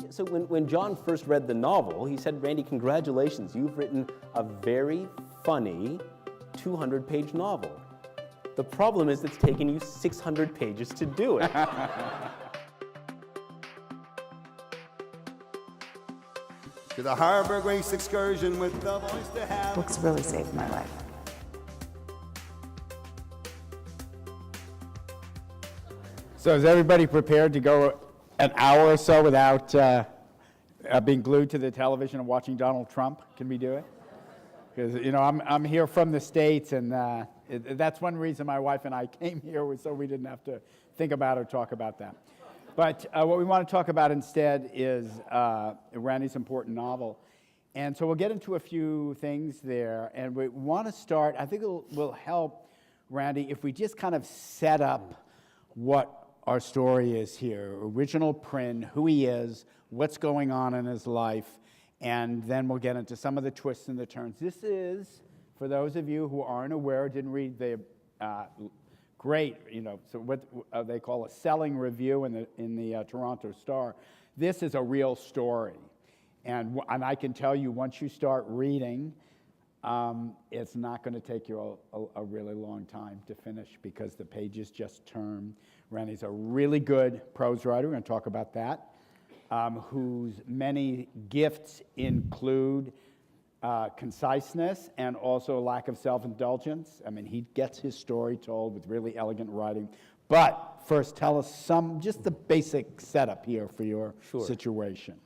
So when John first read the novel, he said, "Randy, congratulations, you've written a very funny 200-page novel. The problem is it's taken you 600 pages to do it." To the harbor grace excursion with the voice to have. Books really saved my life. So is everybody prepared to go an hour or so without being glued to the television and watching Donald Trump? Can we do it? Because, you know, I'm here from the States, and that's one reason my wife and I came here, was so we didn't have to think about or talk about that. But what we want to talk about instead is Randy's important novel. And so we'll get into a few things there, and we want to start, I think it will help, Randy, if we just kind of set up what our story is here. Original Prin, who he is, what's going on in his life, and then we'll get into some of the twists and the turns. This is, for those of you who aren't aware, didn't read the great, you know, so what they call a selling review in the Toronto Star. This is a real story, and I can tell you, once you start reading, it's not going to take you a really long time to finish, because the pages just turn. Randy's a really good prose writer, we're going to talk about that, whose many gifts include conciseness and also a lack of self-indulgence. I mean, he gets his story told with really elegant writing. But first, tell us just the basic setup here for your situation.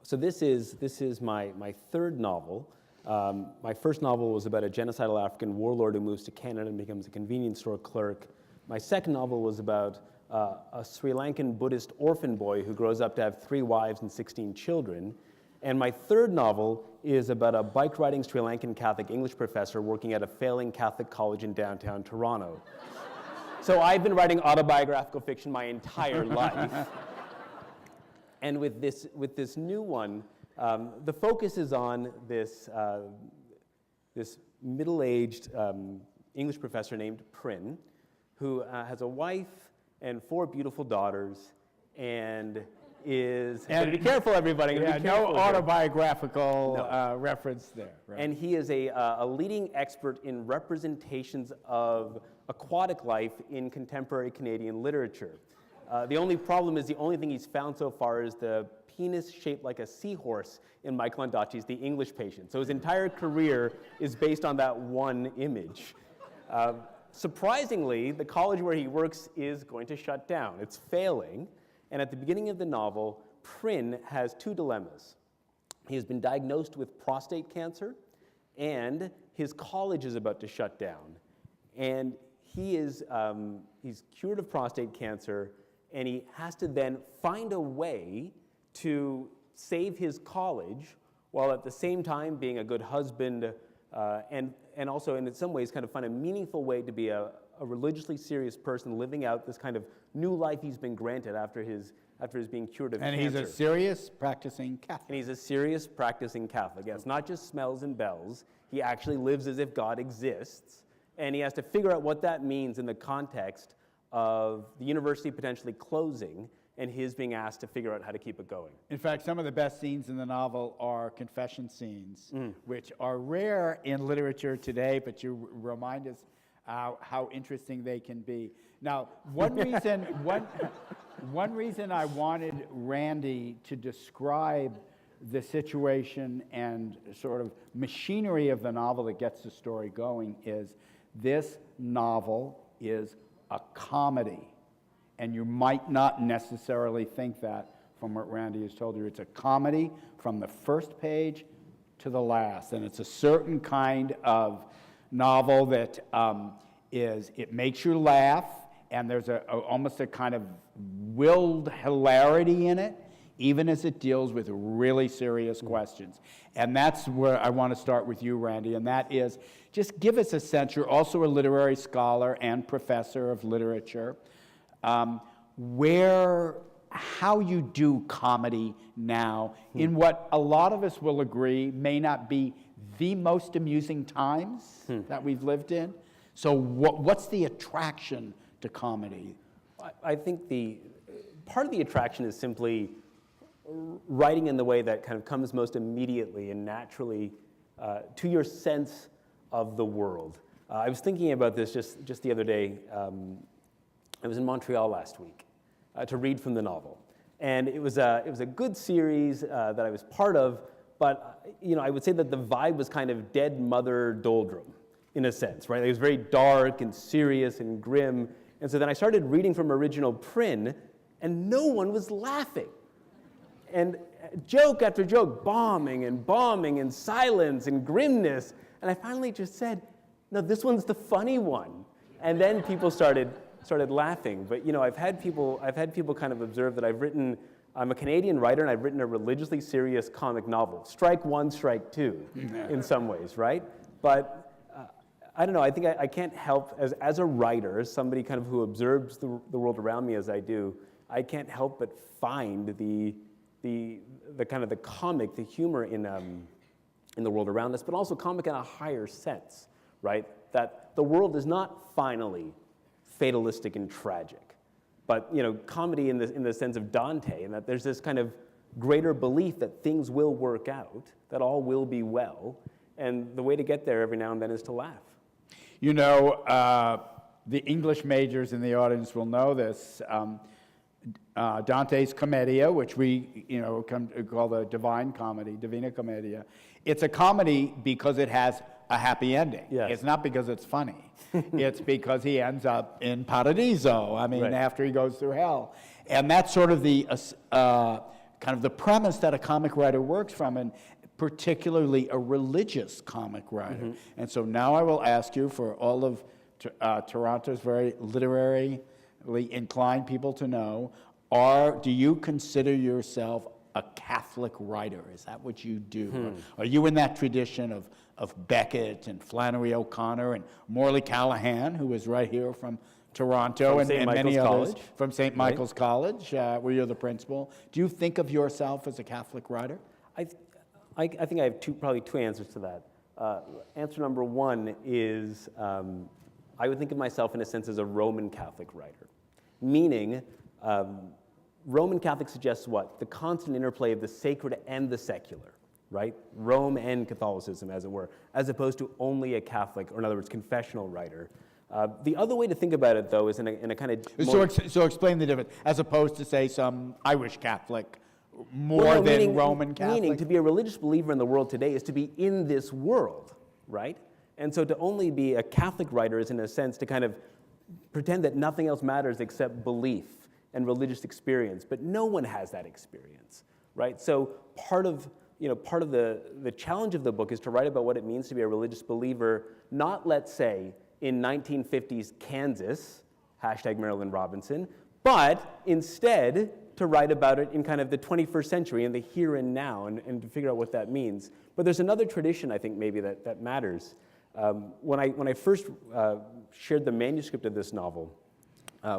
So this is my third novel. My first novel was about a genocidal African warlord who moves to Canada and becomes a convenience store clerk. My second novel was about a Sri Lankan Buddhist orphan boy who grows up to have 3 wives and 16 children. And my third novel is about a bike-riding Sri Lankan Catholic English professor working at a failing Catholic college in downtown Toronto. So I've been writing autobiographical fiction my entire life. And with this new one, the focus is on this middle-aged English professor named Prin, who has a wife and 4 beautiful daughters, and is... And be careful, everybody. Yeah, no autobiographical reference there. Right. And he is a leading expert in representations of aquatic life in contemporary Canadian literature. The only problem is the only thing he's found so far is the penis shaped like a seahorse in Michael Ondaatje's The English Patient. So his entire career is based on that one image. Surprisingly, the college where he works is going to shut down. It's failing. And at the beginning of the novel, Prin has 2 dilemmas. He has been diagnosed with prostate cancer, and his college is about to shut down. And he's cured of prostate cancer, and he has to then find a way to save his college while at the same time being a good husband and also in some ways kind of find a meaningful way to be a religiously serious person living out this kind of new life he's been granted after his being cured of cancer. And he's a serious practicing Catholic. And he's a serious practicing Catholic. Yeah, it's not just smells and bells. He actually lives as if God exists. And he has to figure out what that means in the context of the university potentially closing and his being asked to figure out how to keep it going. In fact, some of the best scenes in the novel are confession scenes, which are rare in literature today, but you remind us how interesting they can be. Now, one reason I wanted Randy to describe the situation and sort of machinery of the novel that gets the story going is this novel is a comedy. And you might not necessarily think that from what Randy has told you. It's a comedy from the first page to the last. And it's a certain kind of novel that it makes you laugh, and there's almost a kind of willed hilarity in it, even as it deals with really serious questions. And that's where I want to start with you, Randy, and that is, just give us a sense. You're also a literary scholar and professor of literature. How you do comedy now in what a lot of us will agree may not be the most amusing times that we've lived in. So what's the attraction to comedy? I think part of the attraction is simply writing in the way that kind of comes most immediately and naturally to your sense of the world. I was thinking about this just the other day. I was in Montreal last week to read from the novel. And it was a good series that I was part of, but I would say that the vibe was kind of dead mother doldrum, in a sense, right? It was very dark and serious and grim. And so then I started reading from original Prin, and no one was laughing. And joke after joke, bombing and silence and grimness. And I finally just said, no, this one's the funny one. And then people started laughing. But I've had people kind of observe that I'm a Canadian writer, and I've written a religiously serious comic novel. Strike one, strike two, in some ways, right? But I don't know, I think I can't help, as a writer, as somebody kind of who observes the world around me as I do, I can't help but find the kind of the comic, the humor in the world around us, but also comic in a higher sense, right? That the world is not finally fatalistic and tragic, but comedy in the sense of Dante, and that there's this kind of greater belief that things will work out, that all will be well, and the way to get there every now and then is to laugh. The English majors in the audience will know this. Dante's Commedia, which we come to call the Divine Comedy, Divina Commedia, it's a comedy because it has a happy ending. Yes. It's not because it's funny. It's because he ends up in Paradiso. Right. After he goes through hell, and that's sort of the kind of the premise that a comic writer works from, and particularly a religious comic writer. Mm-hmm. And so now I will ask you, for all of Toronto's very literarily inclined people to know, do you consider yourself a Catholic writer? Is that what you do? Are you in that tradition of Beckett and Flannery O'Connor and Morley Callahan, who is right here from Toronto, and many others from St. Michael's College, where you're the principal? Do you think of yourself as a Catholic writer? I think I have probably two answers to that. Answer number one is I would think of myself in a sense as a Roman Catholic writer, meaning Roman Catholic suggests what? The constant interplay of the sacred and the secular, right? Rome and Catholicism, as it were, as opposed to only a Catholic, or in other words, confessional writer. The other way to think about it, though, is in a kind of more... So explain the difference, as opposed to, say, some Irish Catholic, than Roman Catholic? Meaning, to be a religious believer in the world today is to be in this world, right? And so to only be a Catholic writer is, in a sense, to kind of pretend that nothing else matters except belief and religious experience. But no one has that experience, right? So part of the challenge of the book is to write about what it means to be a religious believer, not, let's say, in 1950s Kansas, hashtag Marilyn Robinson, but instead to write about it in kind of the 21st century, in the here and now, and to figure out what that means. But there's another tradition, I think, maybe that matters. When I first shared the manuscript of this novel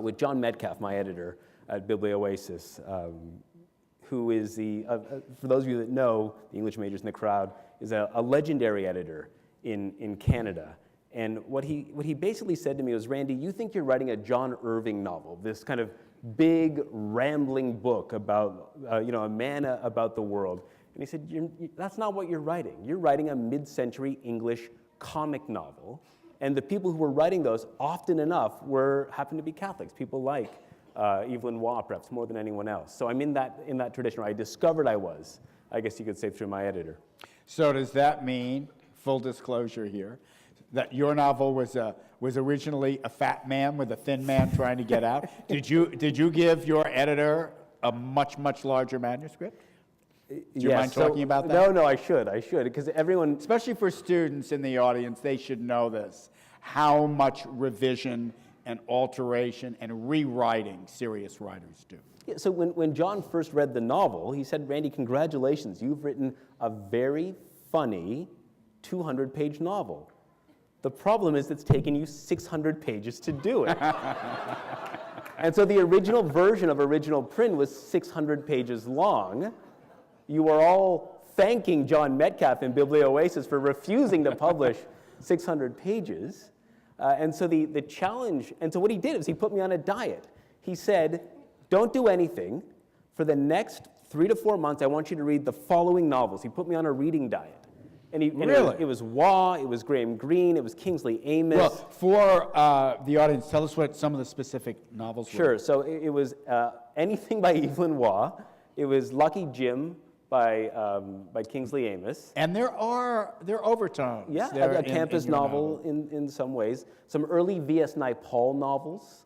with John Metcalf, my editor at Biblioasis, who is for those of you that know, the English majors in the crowd, is a legendary editor in Canada. And what he basically said to me was, Randy, you think you're writing a John Irving novel, this kind of big, rambling book about a man about the world. And he said, that's not what you're writing. You're writing a mid-century English comic novel. And the people who were writing those, often enough, happened to be Catholics, people like Evelyn Waugh, perhaps, more than anyone else. So I'm in that tradition, or I discovered I was, I guess you could say, through my editor. So does that mean, full disclosure here, that your novel was originally a fat man with a thin man trying to get out? Did you give your editor a much, much larger manuscript? Do you mind talking about that? No, I should, because everyone... Especially for students in the audience, they should know this, how much revision and alteration and rewriting serious writers do. Yeah, so when John first read the novel, he said, Randy, congratulations, you've written a very funny 200-page novel. The problem is it's taken you 600 pages to do it. And so the original version of original Prin was 600 pages long. You are all thanking John Metcalf in Biblioasis for refusing to publish 600 pages. And so the challenge, and so what he did is he put me on a diet. He said, don't do anything for the next 3 to 4 months, I want you to read the following novels. He put me on a reading diet. And Really? it was Waugh, it was Graham Greene, it was Kingsley Amis. Well, for the audience, tell us what some of the specific novels were. Sure, so it was anything by Evelyn Waugh. It was Lucky Jim by Kingsley Amis. And there are overtones. Yeah, there a in campus your novel in some ways. Some early V.S. Naipaul novels.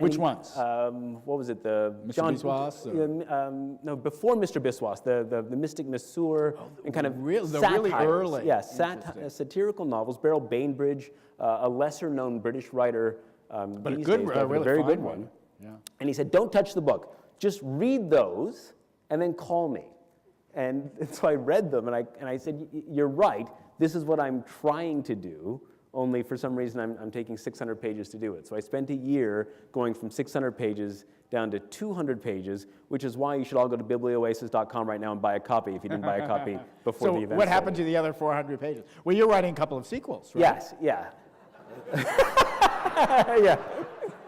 Which ones? What was it? The Mr. Biswas? No, before Mr. Biswas, the Mystic Monsieur, and kind of the really satires. early. Yeah, Interesting. satirical novels. Beryl Bainbridge, a lesser-known British writer, But a these good, days, but a really very fine good one. Yeah. And he said, "Don't touch the book. Just read those, and then call me." And so I read them, and I said, "You're right. This is what I'm trying to do. Only for some reason I'm taking 600 pages to do it." So I spent a year going from 600 pages down to 200 pages, which is why you should all go to biblioasis.com right now and buy a copy if you didn't buy a copy before the event. So what happened to the other 400 pages? Well, you're writing a couple of sequels, right? Yes, yeah. Yeah.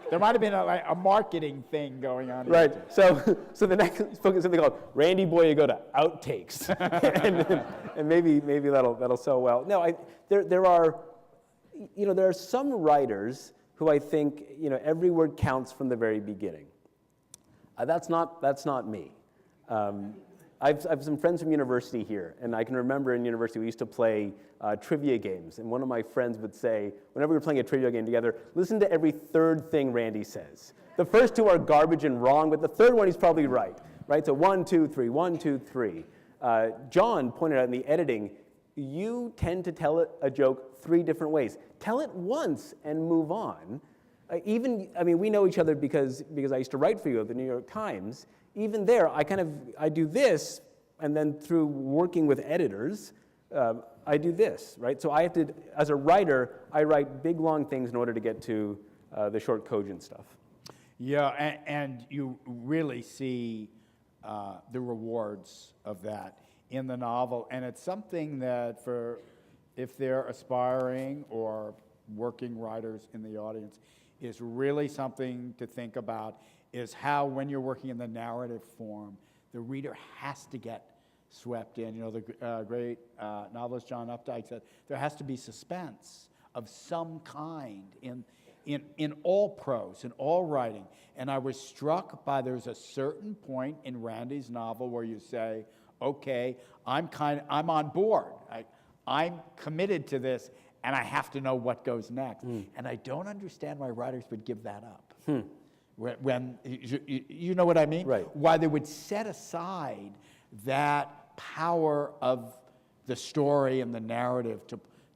There might have been a marketing thing going on. Right. So the next book is something called Randy Boyagoda Outtakes, and maybe that'll sell well. No, there are some writers who I think every word counts from the very beginning. That's not me. I've some friends from university here, and I can remember in university we used to play trivia games, and one of my friends would say, whenever we were playing a trivia game together, listen to every third thing Randy says. The first two are garbage and wrong, but the third one he's probably right? So 1, 2, 3, 1, 2, 3. John pointed out in the editing, you tend to tell a joke 3 different ways. Tell it once and move on. We know each other because I used to write for you at the New York Times. Even there, I do this, and then through working with editors, I do this, right? So I have to, as a writer, I write big, long things in order to get to the short, cogent stuff. Yeah, and you really see the rewards of that in the novel, and it's something that if they're aspiring or working writers in the audience, is really something to think about, is how when you're working in the narrative form, the reader has to get swept in. The great novelist John Updike said, there has to be suspense of some kind in all prose, in all writing. And I was struck by there's a certain point in Randy's novel where you say, okay, I'm on board. I'm committed to this, and I have to know what goes next. And I don't understand why writers would give that up. When you know what I mean? Right. Why they would set aside that power of the story and the narrative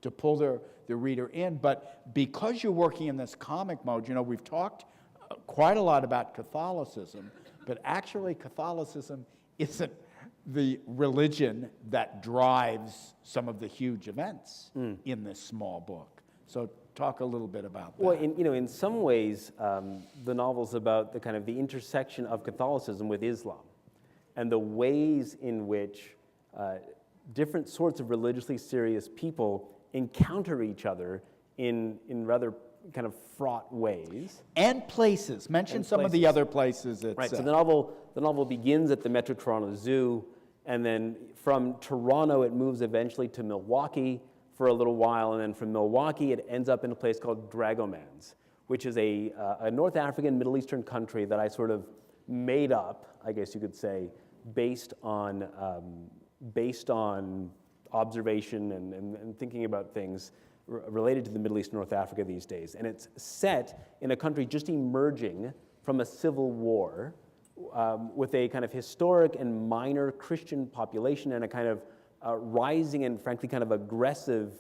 to pull the reader in. But because you're working in this comic mode, we've talked quite a lot about Catholicism, but actually Catholicism isn't the religion that drives some of the huge events in this small book. So talk a little bit about that. Well, in some ways, the novel's about the intersection of Catholicism with Islam, and the ways in which different sorts of religiously serious people encounter each other in rather kind of fraught ways. And places. Mention some of the other places. Right. So the novel begins at the Metro Toronto Zoo, and then from Toronto it moves eventually to Milwaukee for a little while, and then from Milwaukee it ends up in a place called Dragomans, which is a North African, Middle Eastern country that I sort of made up, I guess you could say, based on observation and thinking about things related to the Middle East and North Africa these days. And it's set in a country just emerging from a civil war with a kind of historic and minor Christian population and a kind of rising and frankly kind of aggressive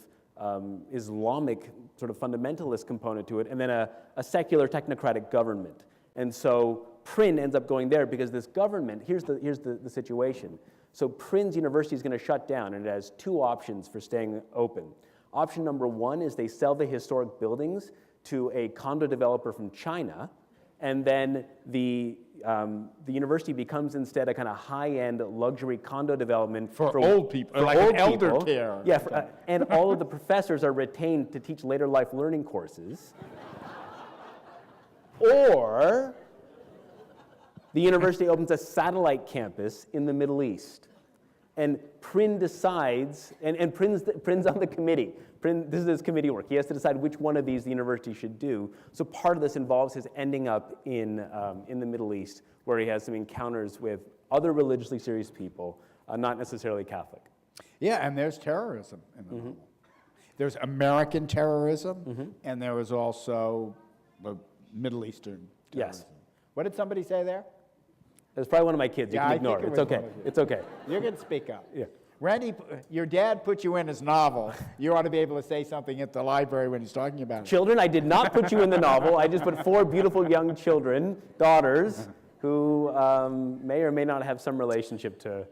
Islamic sort of fundamentalist component to it, and then a secular technocratic government. And so Prin ends up going there because this government, here's the situation. So Prin's university is going to shut down, and it has 2 options for staying open. Option number 1 is they sell the historic buildings to a condo developer from China, and then the university becomes instead a kind of high-end luxury condo development for old people, like an elder care. Yeah, and all of the professors are retained to teach later life learning courses. Or The university opens a satellite campus in the Middle East. And Prin decides, and Prin's on the committee. This is his committee work. He has to decide which one of these the university should do. So part of this involves his ending up in the Middle East, where he has some encounters with other religiously serious people, not necessarily Catholic. Yeah, and there's terrorism in the novel. There's American terrorism, and there was also Middle Eastern terrorism. Yes. What did somebody say there? It's probably one of my kids. You Yeah, can I ignore think it. it It's was okay. one of you. It's okay. You can speak up. Yeah. Randy, your dad put you in his novel. You ought to be able to say something at the library when he's talking about it. Children, I did not put you in the novel. I just put 4 beautiful young children, daughters, who may or may not have some relationship to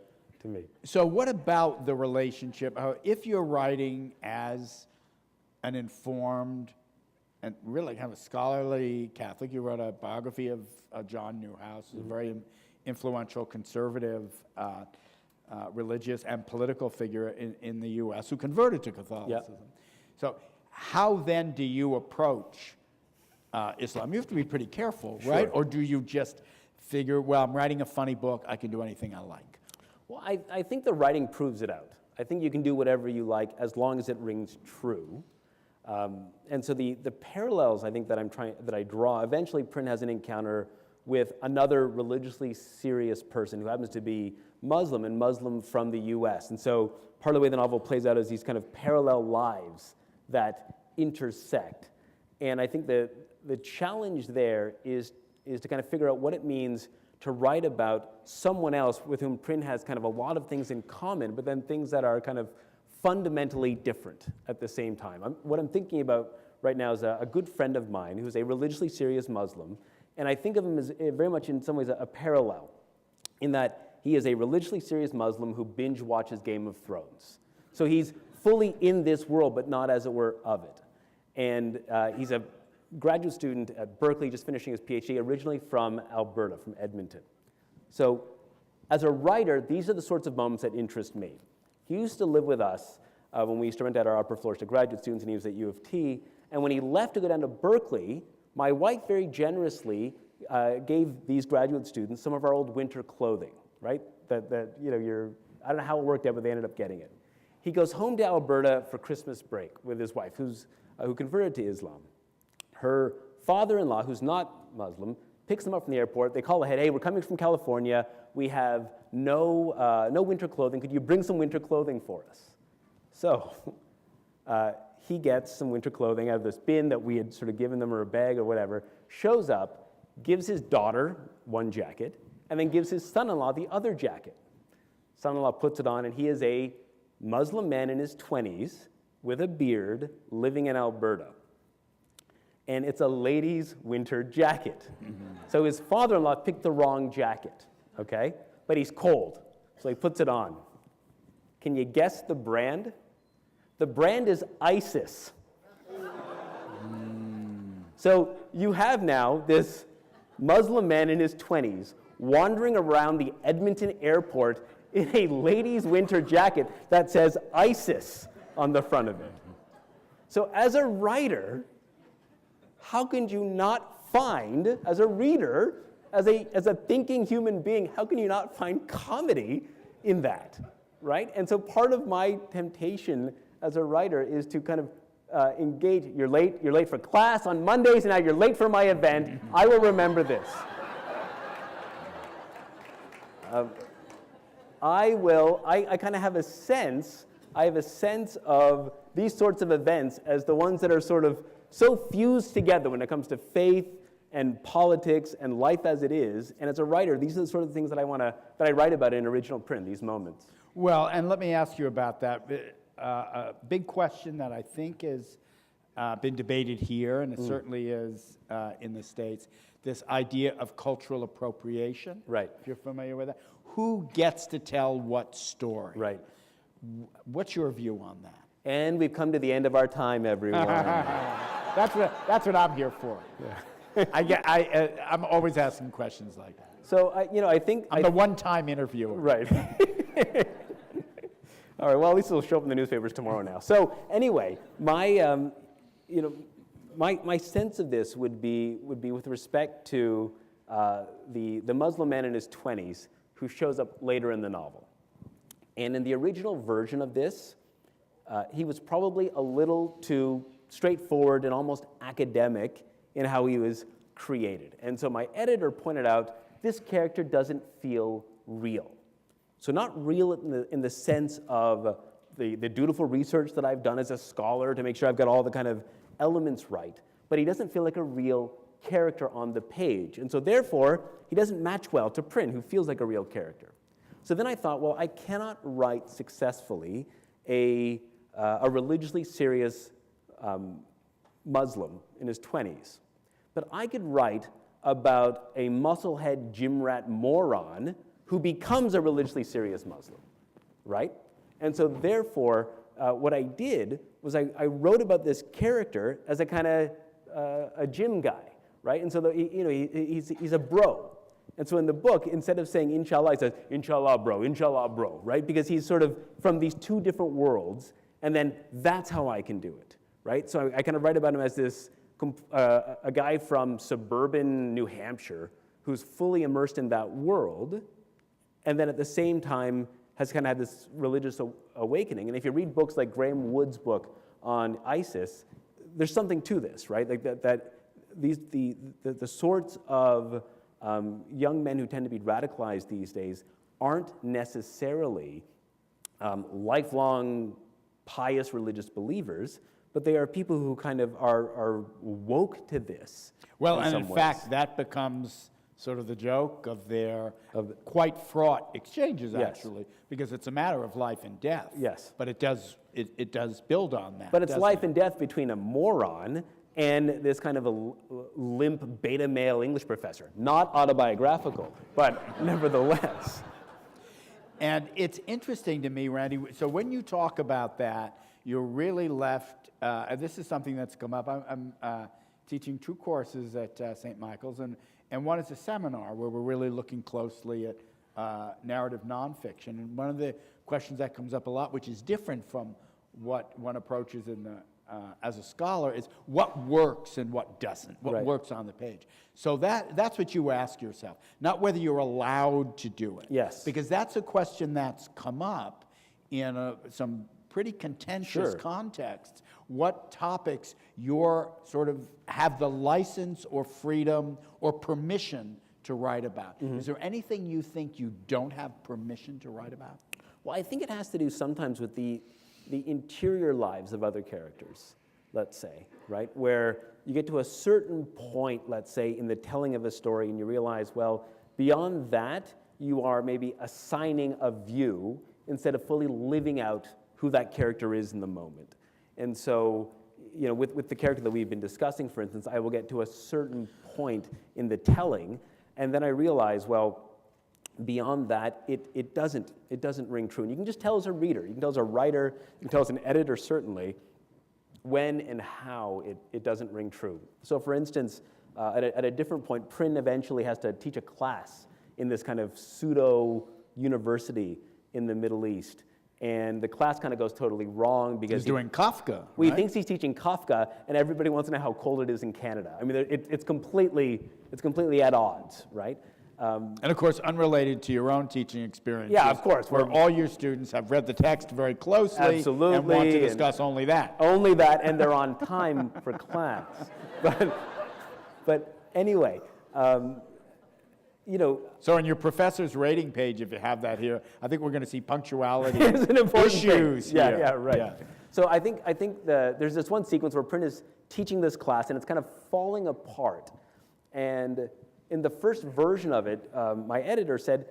me. So what about the relationship? If you're writing as an informed and really kind of a scholarly Catholic, you wrote a biography of John Newhouse, a very influential conservative religious and political figure in the U.S. who converted to Catholicism. So how then do you approach Islam? You have to be pretty careful, right? Or do you just figure, well, I'm writing a funny book, I can do anything I like? Well, I think the writing proves it out. I think you can do whatever you like as long as it rings true. And so the parallels I think that I draw, eventually Prin has an encounter with another religiously serious person who happens to be Muslim, and Muslim from the US. And so part of the way the novel plays out is these kind of parallel lives that intersect. And I think the challenge there is to kind of figure out what it means to write about someone else with whom Prin has kind of a lot of things in common, but then things that are kind of fundamentally different at the same time. What I'm thinking about right now is a good friend of mine who's a religiously serious Muslim, and I think of him as very much in some ways a parallel, in that he is a religiously serious Muslim who binge watches Game of Thrones. So he's fully in this world, but not, as it were, of it. And he's a graduate student at Berkeley, just finishing his PhD, originally from Alberta, from Edmonton. So as a writer, these are the sorts of moments that interest me. He used to live with us when we used to rent out our upper floors to graduate students, and he was at U of T. And when he left to go down to Berkeley, my wife very generously gave these graduate students some of our old winter clothing, right? I don't know how it worked out, but they ended up getting it. He goes home to Alberta for Christmas break with his wife, who converted to Islam. Her father-in-law, who's not Muslim, picks them up from the airport. They call ahead, hey, we're coming from California. We have no winter clothing. Could you bring some winter clothing for us? So he gets some winter clothing out of this bin that we had sort of given them, or a bag or whatever, shows up, gives his daughter one jacket, and then gives his son-in-law the other jacket. Son-in-law puts it on, and he is a Muslim man in his 20s with a beard living in Alberta. And it's a lady's winter jacket. So his father-in-law picked the wrong jacket, okay? But he's cold, so he puts it on. Can you guess the brand? The brand is ISIS. So you have now this Muslim man in his 20s wandering around the Edmonton airport in a lady's winter jacket that says ISIS on the front of it. So as a writer, how can you not find, as a reader, as a thinking human being, how can you not find comedy in that, right? And so part of my temptation as a writer is to kind of engage. You're late for class on Mondays, and now you're late for my event. I will remember this. I kind of have a sense, of these sorts of events as the ones that are sort of so fused together when it comes to faith and politics and life as it is. And as a writer, these are the sort of things that I write about in original Prin, these moments. Well, and let me ask you about that. A big question that I think has been debated here, and it certainly is in the States, this idea of cultural appropriation. Right. If you're familiar with that. Who gets to tell what story? Right. What's your view on that? And we've come to the end of our time, everyone. That's what I'm here for. Yeah. I'm always asking questions like that. So I think I'm the one-time interviewer. Right. All right. Well, at least it'll show up in the newspapers tomorrow now. So anyway, my sense of this would be with respect to the Muslim man in his 20s who shows up later in the novel. And in the original version of this, he was probably a little too straightforward and almost academic in how he was created. And so my editor pointed out, this character doesn't feel real. So not real in the sense of the dutiful research that I've done as a scholar to make sure I've got all the kind of elements right, but he doesn't feel like a real character on the page. And so therefore, he doesn't match well to Prin, who feels like a real character. So then I thought, well, I cannot write successfully a religiously serious Muslim in his 20s. But I could write about a musclehead gym rat moron who becomes a religiously serious Muslim, right? And so therefore, what I did was I wrote about this character as a kind of a gym guy, right? And so he's a bro. And so in the book, instead of saying inshallah, he says inshallah bro, right? Because he's sort of from these two different worlds, and then that's how I can do it, right? So I kind of write about him as this a guy from suburban New Hampshire who's fully immersed in that world, and then at the same time has kind of had this religious awakening. And if you read books like Graham Wood's book on ISIS, there's something to this, right? Like that the sorts of young men who tend to be radicalized these days aren't necessarily lifelong pious religious believers, but they are people who kind of are woke to this. Well, and in fact, that becomes sort of the joke of their quite fraught exchanges, Yes. actually, because it's a matter of life and death. Yes. But it does build on that. But it's life and death between a moron and this kind of a limp beta male English professor. Not autobiographical, but nevertheless. And it's interesting to me, Randy, so when you talk about that, you're really left, and this is something that's come up. I'm teaching 2 courses at St. Michael's, and one is a seminar where we're really looking closely at narrative nonfiction. And one of the questions that comes up a lot, which is different from what one approaches in the as a scholar, is what works and what doesn't, what Right. works on the page. So that's what you ask yourself, not whether you're allowed to do it. Yes. Because that's a question that's come up in some pretty contentious Sure. contexts. What topics you're sort of have the license or freedom or permission to write about. Mm-hmm. Is there anything you think you don't have permission to write about? Well, I think it has to do sometimes with the interior lives of other characters, let's say, right? Where you get to a certain point, let's say, in the telling of a story, and you realize, well, beyond that, you are maybe assigning a view instead of fully living out who that character is in the moment. And so, you know, with the character that we've been discussing, for instance, I will get to a certain point in the telling, and then I realize, well, beyond that, it doesn't ring true. And you can just tell as a reader, you can tell as a writer, you can tell as an editor, certainly, when and how it doesn't ring true. So for instance, at a different point, Prin eventually has to teach a class in this kind of pseudo-university in the Middle East. And the class kind of goes totally wrong because He's doing Kafka, he right? thinks he's teaching Kafka, and everybody wants to know how cold it is in Canada. I mean, it's completely at odds, right? And of course, unrelated to your own teaching experience. Yeah, of course. Where all your students have read the text very closely Absolutely, and want to and discuss only that. Only that, and they're on time for class. But anyway, you know, So on your professor's rating page, if you have that here, I think we're going to see punctuality it's an important issues thing. Yeah, here. yeah, right. Yeah. So I think there's this one sequence where Prin is teaching this class, and it's kind of falling apart. And in the first version of it, my editor said,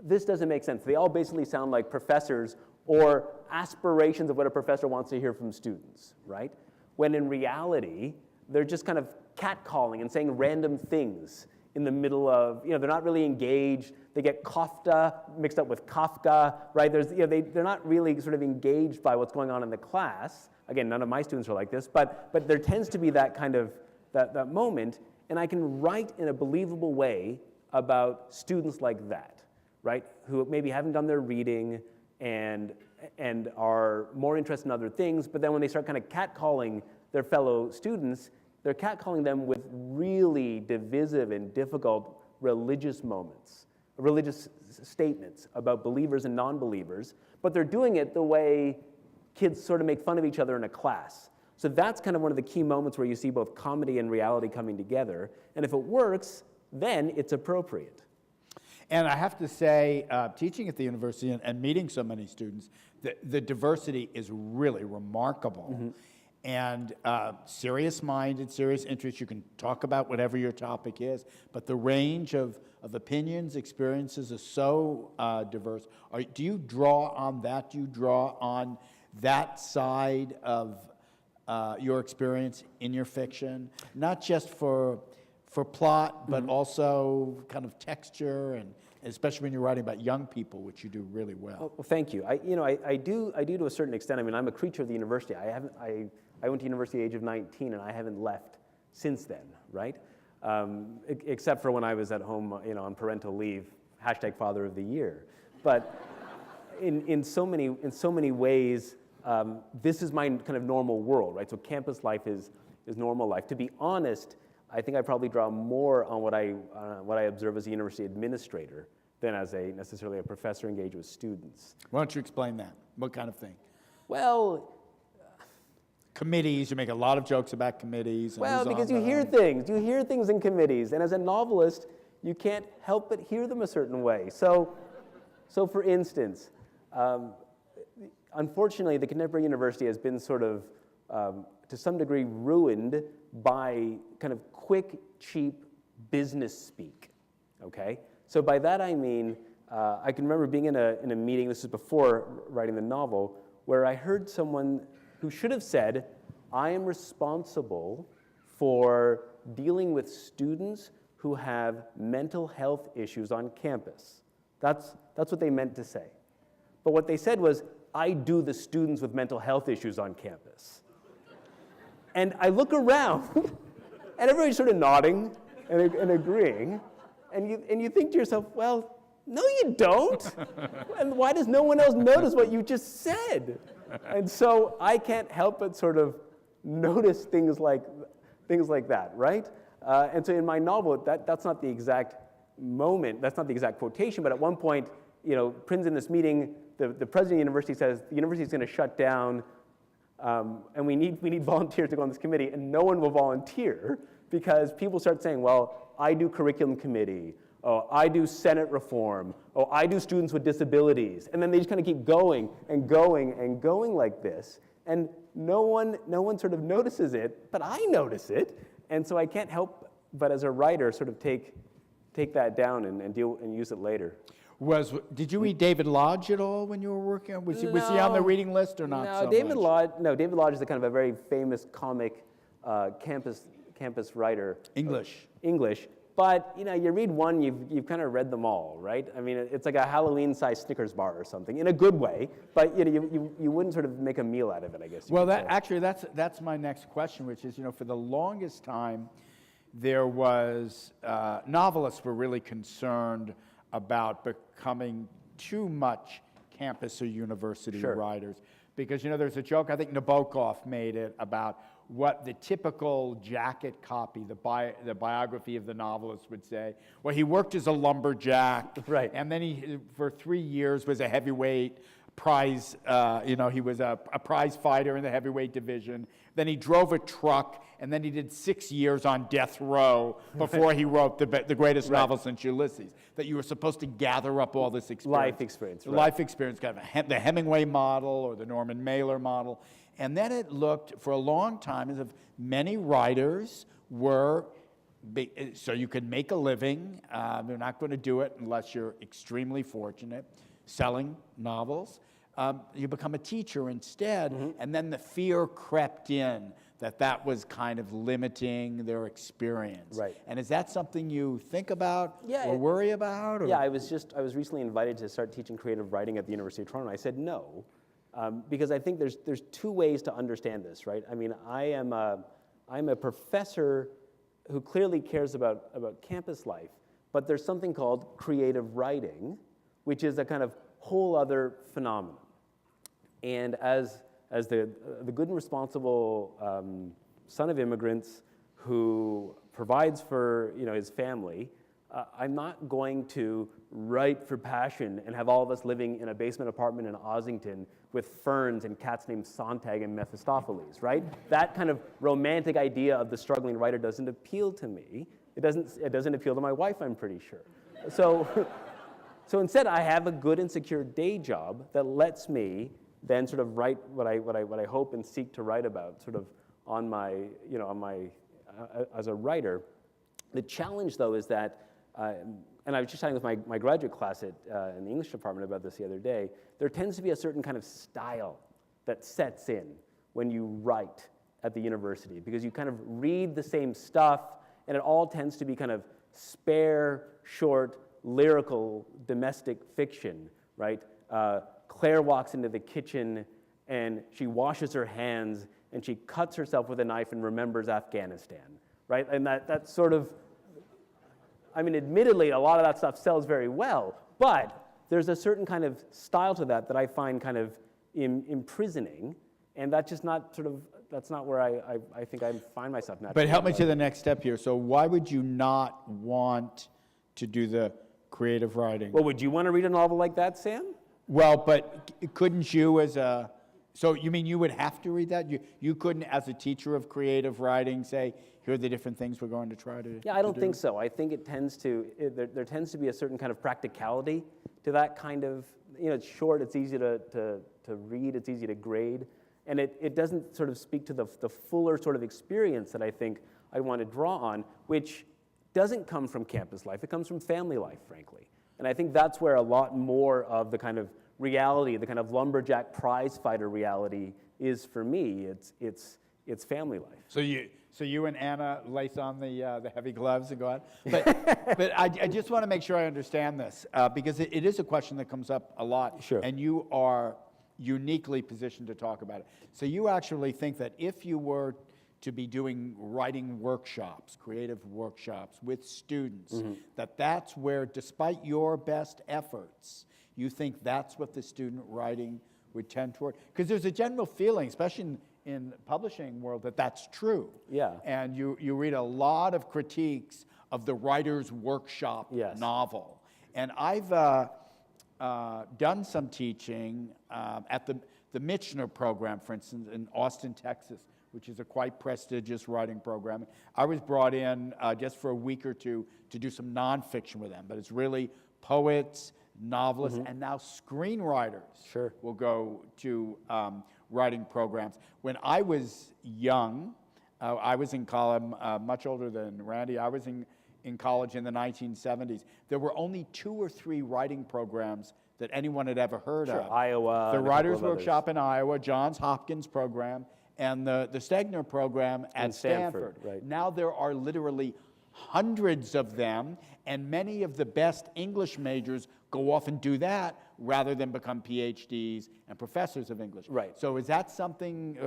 this doesn't make sense. They all basically sound like professors or aspirations of what a professor wants to hear from students, right? When in reality, they're just kind of catcalling and saying random things in the middle of, you know, they're not really engaged. They get kofta mixed up with Kafka, right? There's, you know, they're not really sort of engaged by what's going on in the class. Again, none of my students are like this, but there tends to be that kind of, that moment, and I can write in a believable way about students like that, right? Who maybe haven't done their reading and are more interested in other things, but then when they start kind of catcalling their fellow students, they're catcalling them with really divisive and difficult religious moments, religious statements about believers and non-believers, but they're doing it the way kids sort of make fun of each other in a class. So that's kind of one of the key moments where you see both comedy and reality coming together. And if it works, then it's appropriate. And I have to say, teaching at the university and meeting so many students, the diversity is really remarkable. And serious-minded, serious interest. You can talk about whatever your topic is, but the range of opinions, experiences is so diverse. Do you draw on that? Do you draw on that side of your experience in your fiction? Not just for plot, but also kind of texture, and especially when you're writing about young people, which you do really well. Well, thank you. I do to a certain extent. I mean, I'm a creature of the university. I went to university at the age of 19, and I haven't left since then, right? Except for when I was at home, on parental leave, #Father of the Year. But in so many ways, this is my kind of normal world, right? So campus life is normal life. To be honest, I think I probably draw more on what I observe as a university administrator than as necessarily a professor engaged with students. Why don't you explain that? What kind of thing? Well, committees, you make a lot of jokes about committees. Well, because you hear things in committees, and as a novelist, you can't help but hear them a certain way. So for instance, unfortunately, the contemporary university has been sort of, to some degree, ruined by kind of quick, cheap business speak, okay? So by that I mean, I can remember being in a meeting, this is before writing the novel, where I heard someone who should have said, I am responsible for dealing with students who have mental health issues on campus. That's what they meant to say. But what they said was, I do the students with mental health issues on campus. And I look around, and everybody's sort of nodding and agreeing, and you think to yourself, well, no you don't. And why does no one else notice what you just said? And so I can't help but sort of notice things like that, right? And so in my novel, that's not the exact moment, that's not the exact quotation, but at one point, Prin's in this meeting, the president of the university says, the university is going to shut down, and we need volunteers to go on this committee, and no one will volunteer because people start saying, well, I do curriculum committee, oh, I do Senate reform, oh, I do students with disabilities, and then they just kind of keep going and going and going like this, and no one sort of notices it, but I notice it, and so I can't help but as a writer sort of take that down and use it later. Did you read David Lodge at all when you were working? Was he on the reading list or not? No, David Lodge is a kind of a very famous comic campus writer. English. But you read one, you've kind of read them all, right? I mean, it's like a Halloween-sized Snickers bar or something, in a good way. But you wouldn't sort of make a meal out of it, I guess. Well, that's my next question, which is, for the longest time, there was novelists were really concerned about becoming too much campus or university writers, because there's a joke, I think Nabokov made it, about what the typical jacket copy, the biography of the novelist would say. Well, he worked as a lumberjack, right, and then he, for 3 years, was a heavyweight prize, he was a prize fighter in the heavyweight division. Then he drove a truck, and then he did 6 years on death row before he wrote the greatest novel since Ulysses. That you were supposed to gather up all this experience. Life experience, right. Life experience, kind of the Hemingway model or the Norman Mailer model. And then it looked, for a long time, as if many writers were, so you could make a living. They're not going to do it unless you're extremely fortunate, selling novels. You become a teacher instead, and then the fear crept in that was kind of limiting their experience. Right. And is that something you think about or worry about? Or? Yeah, I was recently invited to start teaching creative writing at the University of Toronto. I said no, because I think there's two ways to understand this, right? I mean, I'm a professor who clearly cares about campus life, but there's something called creative writing, which is a kind of whole other phenomenon. And as the good and responsible son of immigrants who provides for his family, I'm not going to write for passion and have all of us living in a basement apartment in Ossington with ferns and cats named Sontag and Mephistopheles, right? That kind of romantic idea of the struggling writer doesn't appeal to me. It doesn't appeal to my wife, I'm pretty sure. So instead, I have a good and secure day job that lets me then sort of write what I hope and seek to write about, sort of on my as a writer. The challenge, though, is that, and I was just talking with my graduate class in the English department about this the other day, there tends to be a certain kind of style that sets in when you write at the university, because you kind of read the same stuff, and it all tends to be kind of spare, short, lyrical, domestic fiction, right? Claire walks into the kitchen, and she washes her hands, and she cuts herself with a knife and remembers Afghanistan, right? And that's sort of, I mean, admittedly, a lot of that stuff sells very well, but there's a certain kind of style to that I find kind of imprisoning, and that's just not sort of, that's not where I think I find myself naturally. But help me to the next step here. So why would you not want to do the creative writing? Well, would you want to read a novel like that, Sam? Well, but couldn't you so you mean you would have to read that? You couldn't, as a teacher of creative writing, say, here are the different things we're going to try to Yeah, I don't think so. I think it tends to, there tends to be a certain kind of practicality to that kind of, it's short, it's easy to read, it's easy to grade, and it doesn't sort of speak to the fuller sort of experience that I think I want to draw on, which doesn't come from campus life, it comes from family life, frankly. And I think that's where a lot more of the kind of reality, the kind of lumberjack prize fighter reality is for me. It's family life. So you and Anna lace on the heavy gloves and go out. But I just want to make sure I understand this because it is a question that comes up a lot. Sure. And you are uniquely positioned to talk about it. So you actually think that if you were to be doing writing workshops, creative workshops with students, that's where, despite your best efforts, you think that's what the student writing would tend toward? Because there's a general feeling, especially in the publishing world, that that's true. Yeah. And you read a lot of critiques of the writer's workshop novel. And I've done some teaching at the Michener program, for instance, in Austin, Texas, which is a quite prestigious writing program. I was brought in just for a week or two to do some nonfiction with them, but it's really poets, novelists, and now screenwriters will go to writing programs. When I was young, I was in college, much older than Randy, I was in college in the 1970s. There were only 2 or 3 writing programs that anyone had ever heard of. Iowa. The Writers' Workshop in Iowa, Johns Hopkins program, and the Stegner program at Stanford. Right. Now there are literally hundreds of them, and many of the best English majors go off and do that rather than become PhDs and professors of English. Right. So is that something,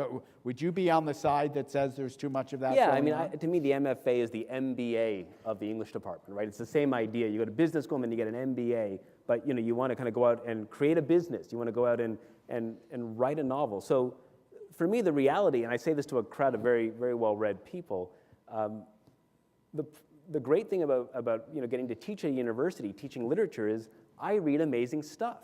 would you be on the side that says there's too much of that Yeah, going I mean, on? to me, the MFA is the MBA of the English department, right? It's the same idea. You go to business school and then you get an MBA, but you want to kind of go out and create a business. You want to go out and write a novel. So for me, the reality, and I say this to a crowd of very, very well-read people, the great thing about getting to teach at a university, teaching literature, is I read amazing stuff,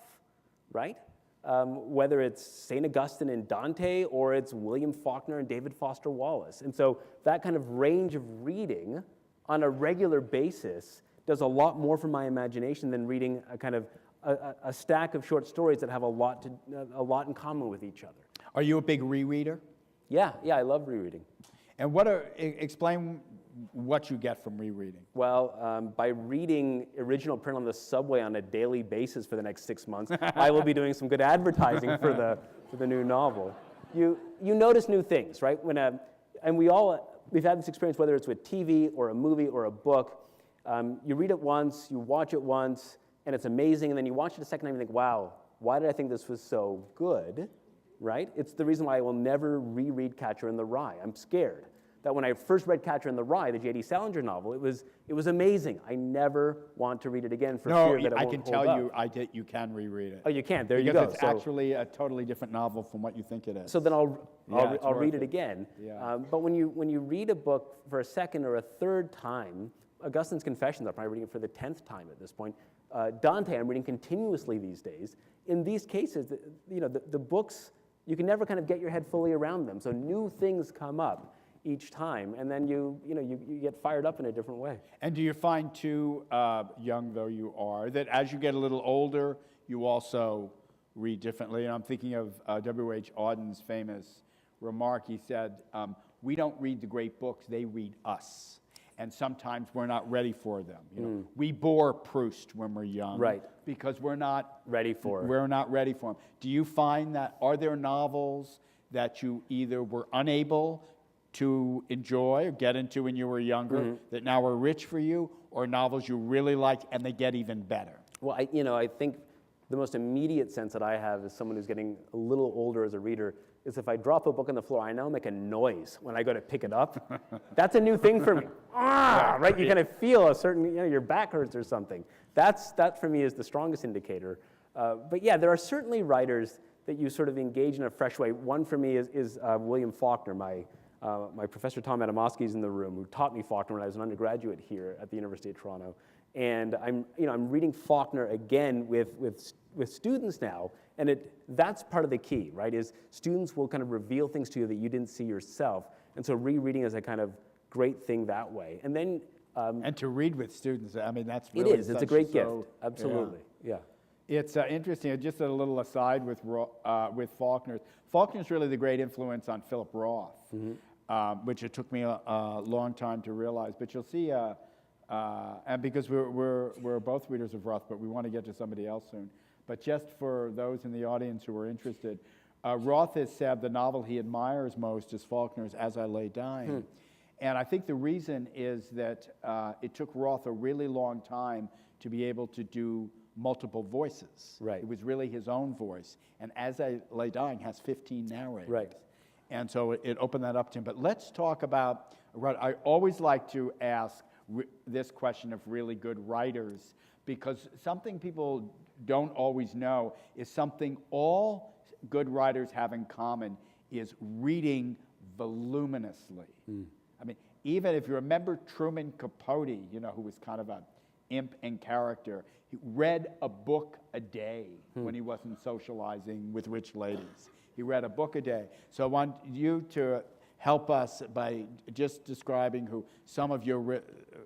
right? Whether it's St. Augustine and Dante, or it's William Faulkner and David Foster Wallace. And so that kind of range of reading on a regular basis does a lot more for my imagination than reading a kind of a stack of short stories that have a lot in common with each other. Are you a big rereader? Yeah, I love rereading. And explain what you get from rereading. Well, by reading original print on the subway on a daily basis for the next 6 months, I will be doing some good advertising for the new novel. You notice new things, right? And we've had this experience, whether it's with TV or a movie or a book. You read it once, you watch it once, and it's amazing, and then you watch it a second time and you think, wow, why did I think this was so good, right? It's the reason why I will never reread Catcher in the Rye. I'm scared that when I first read Catcher in the Rye, the J.D. Salinger novel, it was amazing. I never want to read it again for fear that it won't hold up. I can tell you, you can reread it. Oh, you can. There you go. Because it's actually a totally different novel from what you think it is. So then I'll read it again. Yeah. But when you read a book for a second or a third time, Augustine's Confessions, I'm probably reading it for the 10th time at this point. Dante, I'm reading continuously these days. In these cases, the books, you can never kind of get your head fully around them. So new things come up each time, and then you get fired up in a different way. And do you find too, young though you are, that as you get a little older, you also read differently? And I'm thinking of W.H. Auden's famous remark. He said, we don't read the great books, they read us. And sometimes we're not ready for them. We bore Proust when we're young, right? Because we're not ready for. We're not ready for him. Do you find that are there novels that you either were unable to enjoy or get into when you were younger that now are rich for you, or novels you really like and they get even better? Well, I think the most immediate sense that I have as someone who's getting a little older as a reader is if I drop a book on the floor, I now make a noise when I go to pick it up. That's a new thing for me. Right? You kind of feel a certain, your back hurts or something. That for me is the strongest indicator. But yeah, there are certainly writers that you sort of engage in a fresh way. One for me is William Faulkner. My professor Tom Adamowski is in the room, who taught me Faulkner when I was an undergraduate here at the University of Toronto. And I'm reading Faulkner again with students now, and that's part of the key, right? Is students will kind of reveal things to you that you didn't see yourself, and so rereading is a kind of great thing that way. And then and to read with students, I mean, that's really it is. It's a great gift. Absolutely, yeah. It's interesting. Just a little aside with Faulkner. Faulkner's really the great influence on Philip Roth, which it took me a long time to realize. But you'll see. And because we're both readers of Roth, but we want to get to somebody else soon. But just for those in the audience who are interested, Roth has said the novel he admires most is Faulkner's As I Lay Dying. And I think the reason is that it took Roth a really long time to be able to do multiple voices. Right. It was really his own voice. And As I Lay Dying has 15 narrators. Right. And so it opened that up to him. But let's talk about, I always like to ask this question of really good writers, because something people don't always know is something all good writers have in common is reading voluminously. I mean, even if you remember Truman Capote, who was kind of an imp in character, he read a book a day when he wasn't socializing with rich ladies. He read a book a day. So I want you to help us by just describing who some of your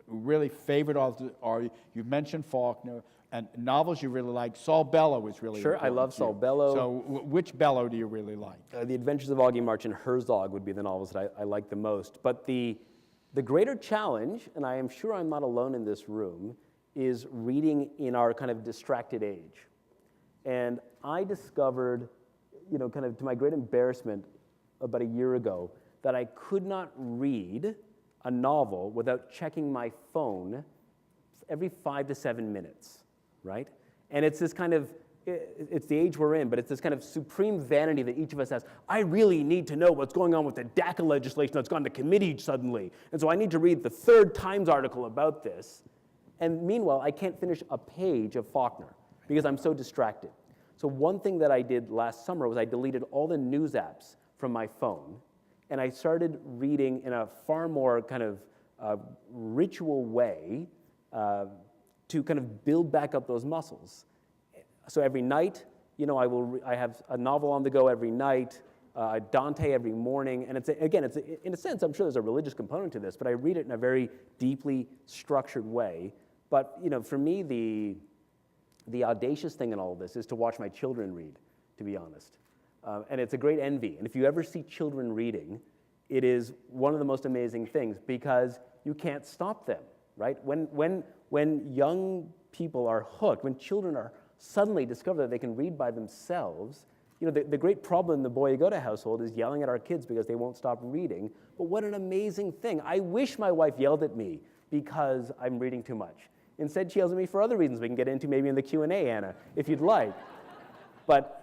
really favorite authors are. You've mentioned Faulkner, and novels you really like. Saul Bellow is really Sure, I love Saul Bellow. So which Bellow do you really like? The Adventures of Augie March and Herzog would be the novels that I like the most. But the greater challenge, and I am sure I'm not alone in this room, is reading in our kind of distracted age. And I discovered, kind of to my great embarrassment about a year ago, that I could not read a novel without checking my phone every 5 to 7 minutes, right? And it's this kind of, it's the age we're in, but it's this kind of supreme vanity that each of us has. I really need to know what's going on with the DACA legislation that's gone to committee suddenly. And so I need to read the 3rd Times article about this. And meanwhile, I can't finish a page of Faulkner because I'm so distracted. So one thing that I did last summer was I deleted all the news apps from my phone, and I started reading in a far more kind of ritual way to kind of build back up those muscles. So every night, I have a novel on the go every night, Dante every morning, and it's in a sense, I'm sure there's a religious component to this, but I read it in a very deeply structured way. But for me, the audacious thing in all of this is to watch my children read, to be honest. And it's a great envy. And if you ever see children reading, it is one of the most amazing things because you can't stop them, right? When young people are hooked, when children are suddenly discover that they can read by themselves, the great problem in the Boyagoda household is yelling at our kids because they won't stop reading. But what an amazing thing. I wish my wife yelled at me because I'm reading too much. Instead, she yells at me for other reasons we can get into maybe in the Q&A, Anna, if you'd like. But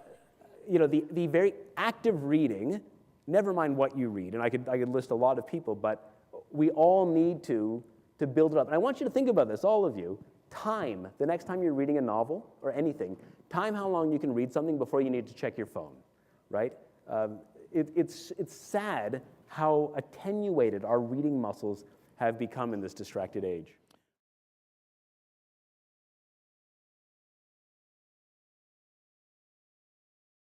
the very active reading, never mind what you read, and I could list a lot of people, but we all need to build it up. And I want you to think about this, all of you. Time, the next time you're reading a novel or anything, time how long you can read something before you need to check your phone, right? It's sad how attenuated our reading muscles have become in this distracted age.